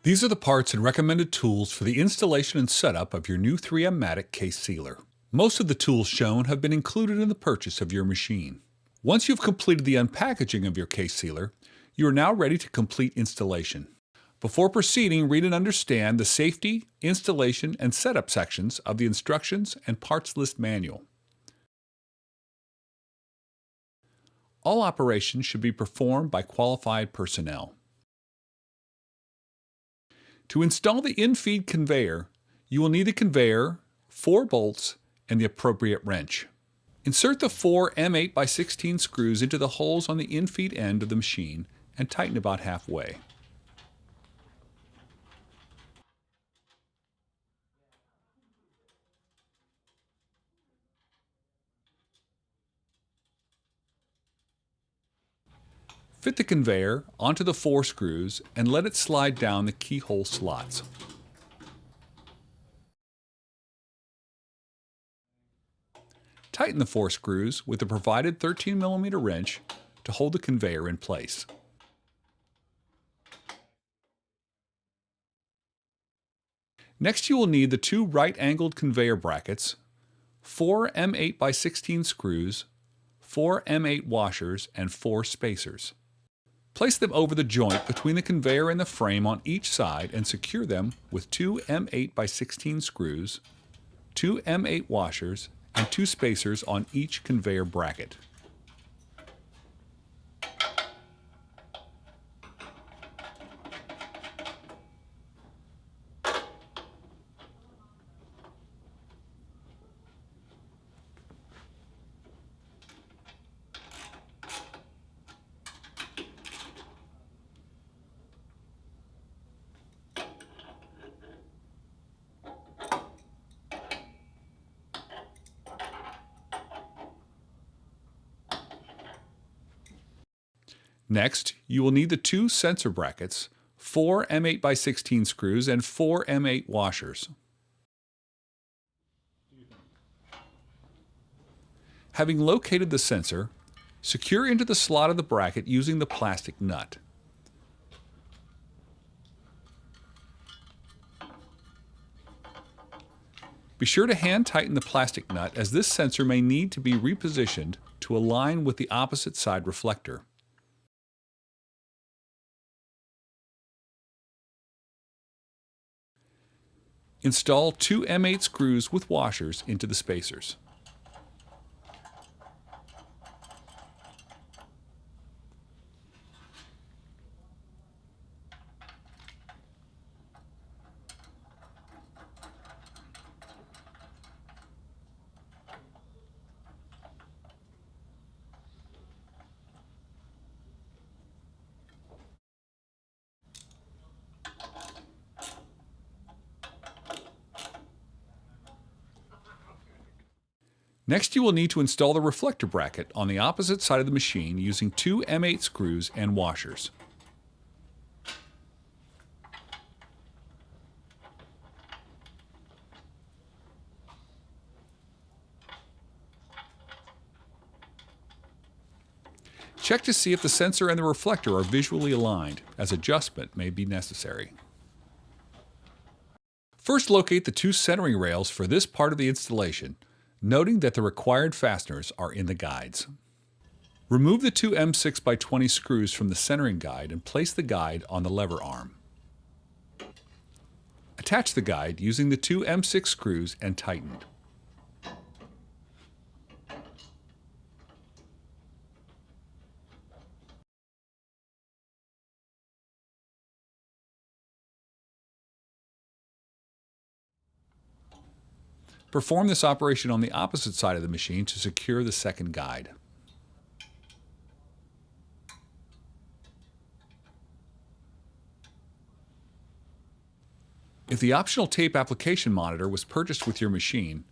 These are the parts and recommended tools for the installation and setup of your new 3M-Matic case sealer. Most of the tools shown have been included in the purchase of your machine. Once you've completed the unpackaging of your case sealer, you are now ready to complete installation. Before proceeding, read and understand the safety, installation, and setup sections of the instructions and parts list manual. All operations should be performed by qualified personnel. To install the Infeed conveyor, you will need the conveyor, 4 bolts, and the appropriate wrench. Insert the 4 M8x16 screws into the holes on the Infeed end of the machine and tighten about halfway. Fit the conveyor onto the 4 screws and let it slide down the keyhole slots. Tighten the 4 screws with the provided 13mm wrench to hold the conveyor in place. Next, you will need the 2 right-angled conveyor brackets, 4 M8x16 screws, 4 M8 washers, and 4 spacers. Place them over the joint between the conveyor and the frame on each side and secure them with 2 M8x16 screws, 2 M8 washers, and 2 spacers on each conveyor bracket. Next, you will need the 2 sensor brackets, 4 M8x16 screws, and 4 M8 washers. Having located the sensor, secure into the slot of the bracket using the plastic nut. Be sure to hand tighten the plastic nut, as this sensor may need to be repositioned to align with the opposite side reflector. Install 2 M8 screws with washers into the spacers. Next, you will need to install the reflector bracket on the opposite side of the machine using 2 M8 screws and washers. Check to see if the sensor and the reflector are visually aligned, as adjustment may be necessary. First, locate the 2 centering rails for this part of the installation, noting that the required fasteners are in the guides. Remove the 2 M6x20 screws from the centering guide and place the guide on the lever arm. Attach the guide using the 2 M6 screws and tighten. Perform this operation on the opposite side of the machine to secure the second guide. If the optional tape application monitor was purchased with your machine,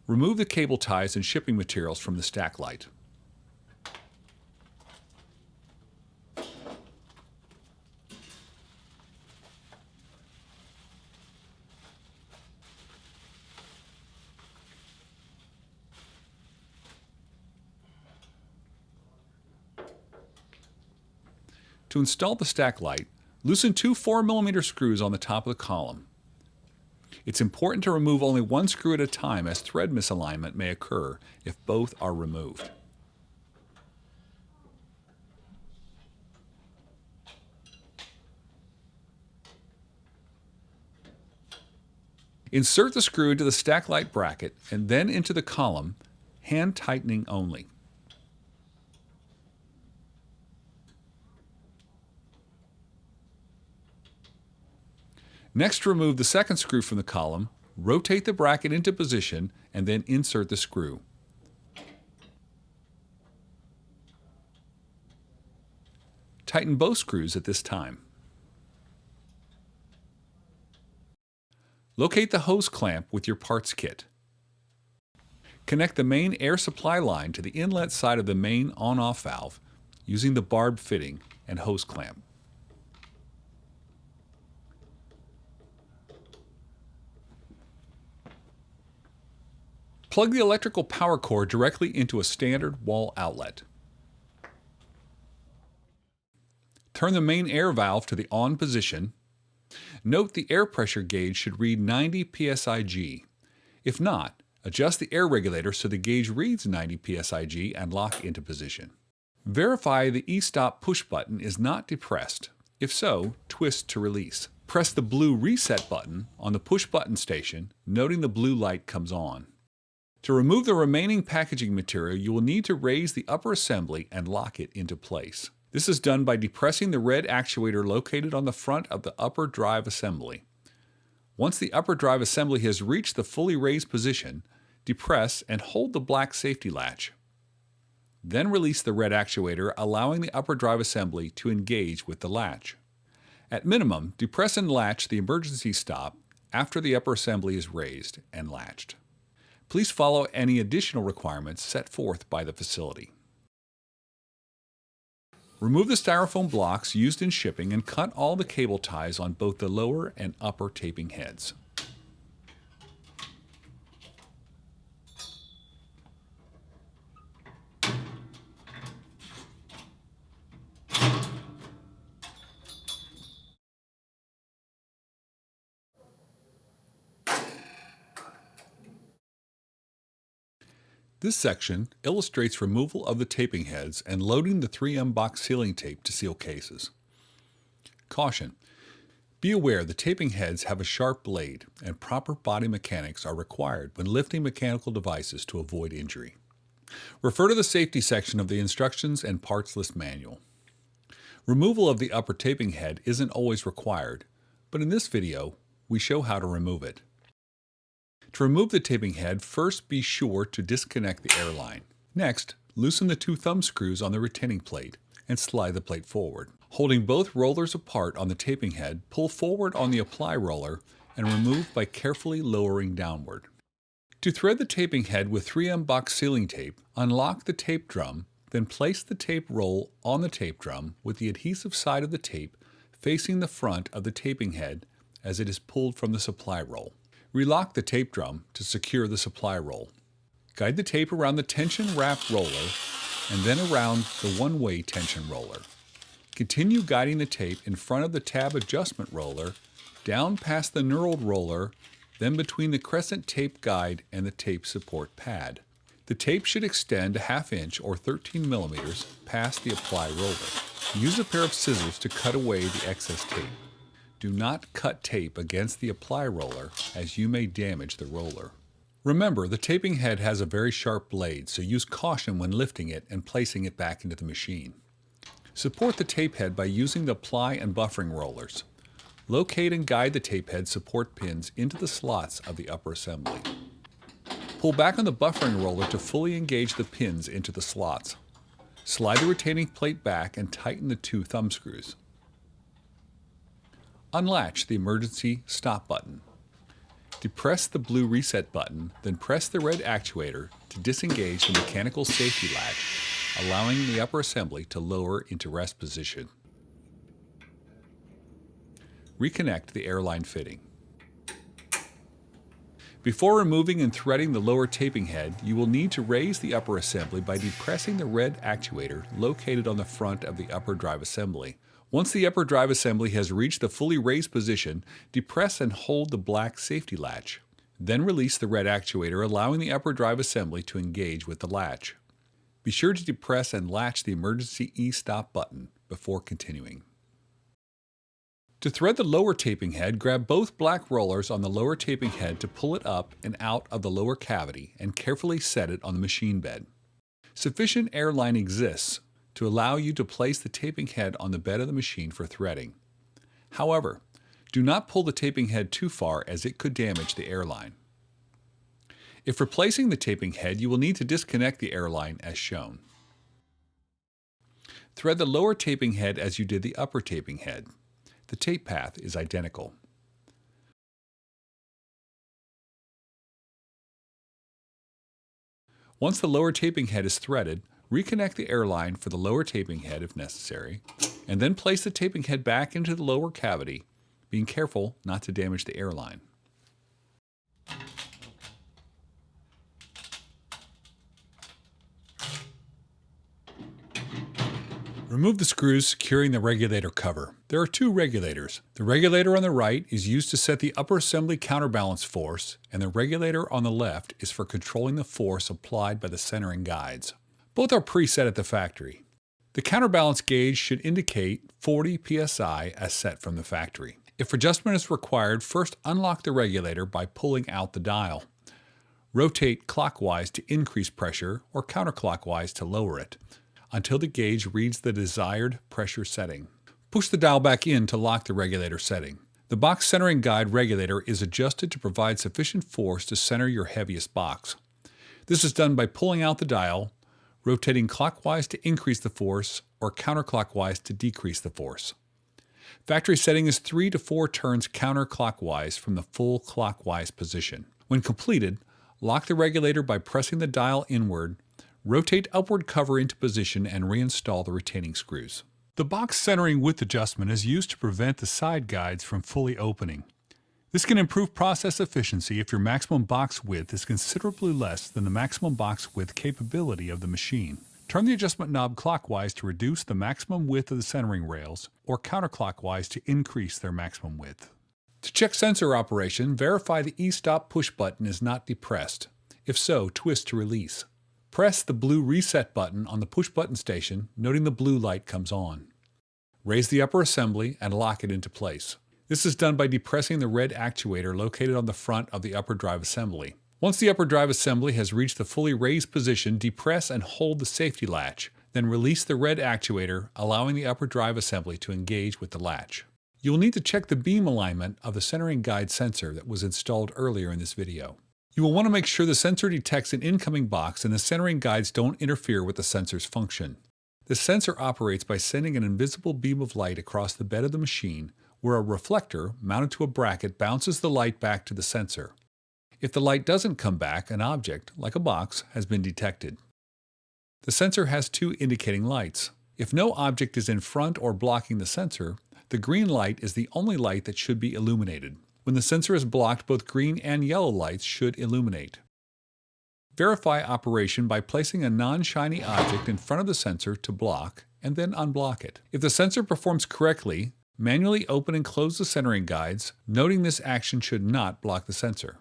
remove the cable ties and shipping materials from the stack light. To install the stack light, Loosen two 4mm screws on the top of the column. It's important to remove only one screw at a time, as thread misalignment may occur if both are removed. Insert the screw into the stack light bracket and then into the column, hand tightening only. Next, remove the second screw from the column, rotate the bracket into position, and then insert the screw. Tighten both screws at this time. Locate the hose clamp with your parts kit. Connect the main air supply line to the inlet side of the main on-off valve using the barbed fitting and hose clamp. Plug the electrical power cord directly into a standard wall outlet. Turn the main air valve to the on position. Note the air pressure gauge should read 90 psig. If not, adjust the air regulator so the gauge reads 90 psig and lock into position. Verify the e-stop push button is not depressed. If so, twist to release. Press the blue reset button on the push button station, noting the blue light comes on. To remove the remaining packaging material, you will need to raise the upper assembly and lock it into place. This is done by depressing the red actuator located on the front of the upper drive assembly. Once the upper drive assembly has reached the fully raised position, depress and hold the black safety latch. Then release the red actuator, allowing the upper drive assembly to engage with the latch. At minimum, depress and latch the emergency stop after the upper assembly is raised and latched. Please follow any additional requirements set forth by the facility. Remove the styrofoam blocks used in shipping and cut all the cable ties on both the lower and upper taping heads. This section illustrates removal of the taping heads and loading the 3M box sealing tape to seal cases. Caution: be aware the taping heads have a sharp blade and proper body mechanics are required when lifting mechanical devices to avoid injury. Refer to the safety section of the instructions and parts list manual. Removal of the upper taping head isn't always required, but in this video, we show how to remove it. To remove the taping head, first be sure to disconnect the air line. Next, loosen the two thumb screws on the retaining plate and slide the plate forward. Holding both rollers apart on the taping head, pull forward on the apply roller and remove by carefully lowering downward. To thread the taping head with 3M box sealing tape, unlock the tape drum, then place the tape roll on the tape drum with the adhesive side of the tape facing the front of the taping head as it is pulled from the supply roll. Relock the tape drum to secure the supply roll. Guide the tape around the tension wrap roller and then around the one-way tension roller. Continue guiding the tape in front of the tab adjustment roller, down past the knurled roller, then between the crescent tape guide and the tape support pad. The tape should extend a ½ inch or 13 mm past the apply roller. Use a pair of scissors to cut away the excess tape. Do not cut tape against the apply roller, as you may damage the roller. Remember, the taping head has a very sharp blade, so use caution when lifting it and placing it back into the machine. Support the tape head by using the apply and buffering rollers. Locate and guide the tape head support pins into the slots of the upper assembly. Pull back on the buffering roller to fully engage the pins into the slots. Slide the retaining plate back and tighten the two thumb screws. Unlatch the emergency stop button. Depress the blue reset button, then press the red actuator to disengage the mechanical safety latch, allowing the upper assembly to lower into rest position. Reconnect the airline fitting. Before removing and threading the lower taping head, you will need to raise the upper assembly by depressing the red actuator located on the front of the upper drive assembly Once the upper drive assembly has reached the fully raised position, depress and hold the black safety latch. Then release the red actuator, allowing the upper drive assembly to engage with the latch. Be sure to depress and latch the emergency e-stop button before continuing. To thread the lower taping head, grab both black rollers on the lower taping head to pull it up and out of the lower cavity and carefully set it on the machine bed. Sufficient airline exists to allow you to place the taping head on the bed of the machine for threading. However, do not pull the taping head too far as it could damage the airline. If replacing the taping head, you will need to disconnect the airline as shown. Thread the lower taping head as you did the upper taping head. The tape path is identical. Once the lower taping head is threaded, reconnect the airline for the lower taping head if necessary, and then place the taping head back into the lower cavity, being careful not to damage the airline. Remove the screws securing the regulator cover. There are two regulators. The regulator on the right is used to set the upper assembly counterbalance force, and the regulator on the left is for controlling the force applied by the centering guides. Both are preset at the factory. The counterbalance gauge should indicate 40 psi as set from the factory. If adjustment is required, first unlock the regulator by pulling out the dial. Rotate clockwise to increase pressure or counterclockwise to lower it, until the gauge reads the desired pressure setting. Push the dial back in to lock the regulator setting. The box centering guide regulator is adjusted to provide sufficient force to center your heaviest box. This is done by pulling out the dial, rotating clockwise to increase the force, or counterclockwise to decrease the force. Factory setting is 3 to 4 turns counterclockwise from the full clockwise position. When completed, lock the regulator by pressing the dial inward, rotate upward cover into position, and reinstall the retaining screws. The box centering width adjustment is used to prevent the side guides from fully opening. This can improve process efficiency if your maximum box width is considerably less than the maximum box width capability of the machine. Turn the adjustment knob clockwise to reduce the maximum width of the centering rails, or counterclockwise to increase their maximum width. To check sensor operation, verify the e-stop push button is not depressed. If so, twist to release. Press the blue reset button on the push button station, noting the blue light comes on. Raise the upper assembly and lock it into place. This is done by depressing the red actuator located on the front of the upper drive assembly. Once the upper drive assembly has reached the fully raised position, depress and hold the safety latch, then release the red actuator, allowing the upper drive assembly to engage with the latch. You will need to check the beam alignment of the centering guide sensor that was installed earlier in this video. You will want to make sure the sensor detects an incoming box and the centering guides don't interfere with the sensor's function. The sensor operates by sending an invisible beam of light across the bed of the machine, where a reflector mounted to a bracket bounces the light back to the sensor. If the light doesn't come back, an object, like a box, has been detected. The sensor has two indicating lights. If no object is in front or blocking the sensor, the green light is the only light that should be illuminated. When the sensor is blocked, both green and yellow lights should illuminate. Verify operation by placing a non-shiny object in front of the sensor to block, and then unblock it. If the sensor performs correctly, manually open and close the centering guides, noting this action should not block the sensor.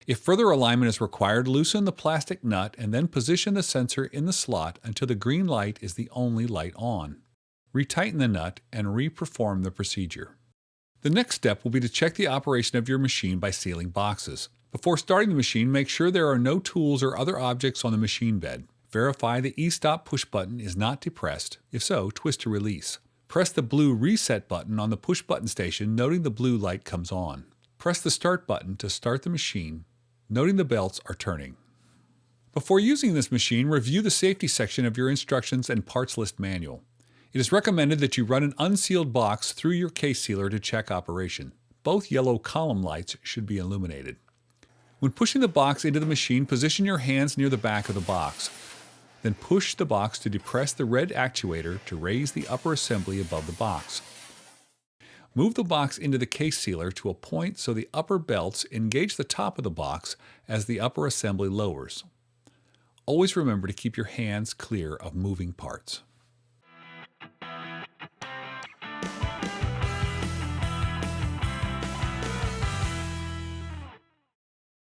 If further alignment is required, loosen the plastic nut and then position the sensor in the slot until the green light is the only light on. Retighten the nut and re-perform the procedure. The next step will be to check the operation of your machine by sealing boxes. Before starting the machine, make sure there are no tools or other objects on the machine bed. Verify the e-stop push button is not depressed. If so, twist to release. Press the blue reset button on the push button station, noting the blue light comes on. Press the start button to start the machine, noting the belts are turning. Before using this machine, review the safety section of your instructions and parts list manual. It is recommended that you run an unsealed box through your case sealer to check operation. Both yellow column lights should be illuminated. When pushing the box into the machine, position your hands near the back of the box. Then push the box to depress the red actuator to raise the upper assembly above the box. Move the box into the case sealer to a point so the upper belts engage the top of the box as the upper assembly lowers. Always remember to keep your hands clear of moving parts.